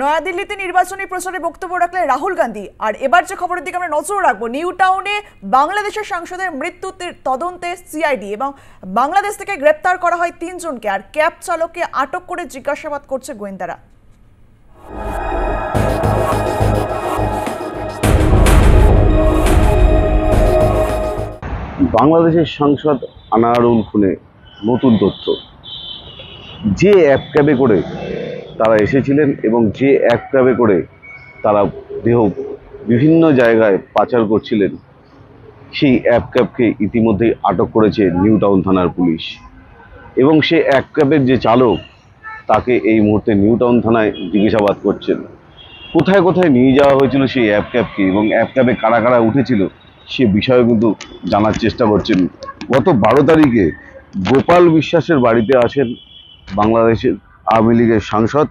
নয়াদিল্লিতে নির্বাচনী প্রচারে বক্তব্য রাখলেন রাহুল গান্ধী। আর এবার যে খবরের দিকে আমরা নজর রাখবো, নিউ টাউনে বাংলাদেশের সাংসদের মৃত্যুতে তদন্তে সিআইডি এবং বাংলাদেশ থেকে গ্রেপ্তার করা হয় 3 জনকে। আর ক্যাব চালককে আটক করে জিজ্ঞাসাবাদ করছে গোয়েন্দারা। বাংলাদেশের সাংসদ আনারুল খুনে নতুন তথ্য। যে অ্যাপ ক্যাবে করে তারা এসেছিলেন এবং যে অ্যাপ ক্যাবে করে তারা দেহ বিভিন্ন জায়গায় পাচার করছিলেন, সেই অ্যাপ ক্যাবকে ইতিমধ্যেই আটক করেছে নিউ টাউন থানার পুলিশ। এবং সে অ্যাপ ক্যাবের যে চালক, তাকে এই মুহূর্তে নিউ টাউন থানায় জিজ্ঞাসাবাদ করছেন। কোথায় কোথায় নিয়ে যাওয়া হয়েছিল সেই অ্যাপ ক্যাবকে এবং অ্যাপ ক্যাবে কারা কারা উঠেছিল সে বিষয়ে কিন্তু জানার চেষ্টা করছেন। গত 12 তারিখে গোপাল বিশ্বাসের বাড়িতে আসেন বাংলাদেশের আওয়ামী লীগের সাংসদ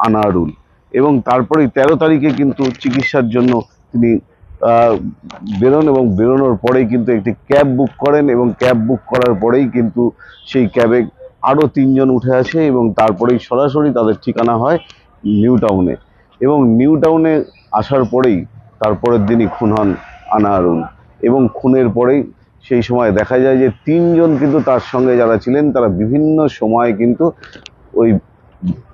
আনারুল, এবং তারপরে 13 তারিখে কিন্তু চিকিৎসার জন্য তিনি বেরোন এবং বেরোনোর পরেই কিন্তু একটি ক্যাব বুক করেন এবং ক্যাব বুক করার পরেই কিন্তু সেই ক্যাবে আরও 3 জন উঠে আসে এবং তারপরেই সরাসরি তাদের ঠিকানা হয় নিউ টাউনে। এবং নিউ টাউনে আসার পরেই তারপরের দিনই খুন হন আনারুল। এবং খুনের পরেই সেই সময় দেখা যায় যে 3 জন কিন্তু তার সঙ্গে যারা ছিলেন তারা বিভিন্ন সময় কিন্তু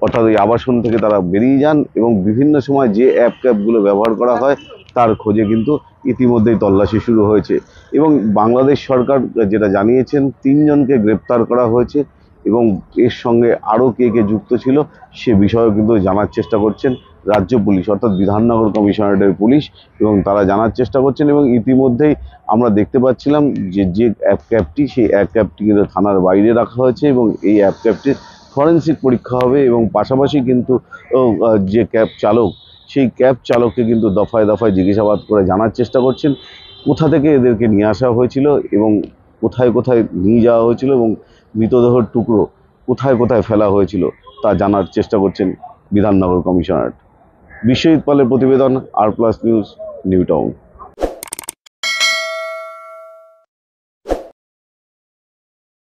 অর্থাৎ ওই আবাসন থেকে তারা বেরিয়ে যান এবং বিভিন্ন সময় যে অ্যাপ ক্যাবগুলো ব্যবহার করা হয় তার খোঁজে কিন্তু ইতিমধ্যেই তল্লাশি শুরু হয়েছে। এবং বাংলাদেশ সরকার যেটা জানিয়েছেন, 3 জনকে গ্রেপ্তার করা হয়েছে এবং এর সঙ্গে আরও কে কে যুক্ত ছিল সে বিষয়েও কিন্তু জানার চেষ্টা করছেন রাজ্য পুলিশ, অর্থাৎ বিধাননগর কমিশনারেটের পুলিশ, এবং তারা জানার চেষ্টা করছেন। এবং ইতিমধ্যেই আমরা দেখতে পাচ্ছিলাম যে অ্যাপ ক্যাবটি, সেই অ্যাপ ক্যাবটি কিন্তু থানার বাইরে রাখা হয়েছে এবং এই অ্যাপ ক্যাবটির ফরেন্সিক পরীক্ষা হবে। এবং পাশাপাশি কিন্তু যে ক্যাব চালক, সেই ক্যাব চালককে কিন্তু দফায় দফায় জিজ্ঞাসাবাদ করে জানার চেষ্টা করছেন কোথা থেকে এদেরকে নিয়ে আসা হয়েছিল এবং কোথায় কোথায় নিয়ে যাওয়া হয়েছিল এবং মৃতদেহের টুকরো কোথায় কোথায় ফেলা হয়েছিল তা জানার চেষ্টা করছেন বিধাননগর কমিশনারেট। বিশ্বজিৎ পালের প্রতিবেদন, আর প্লাস নিউজ, নিউ টাউন।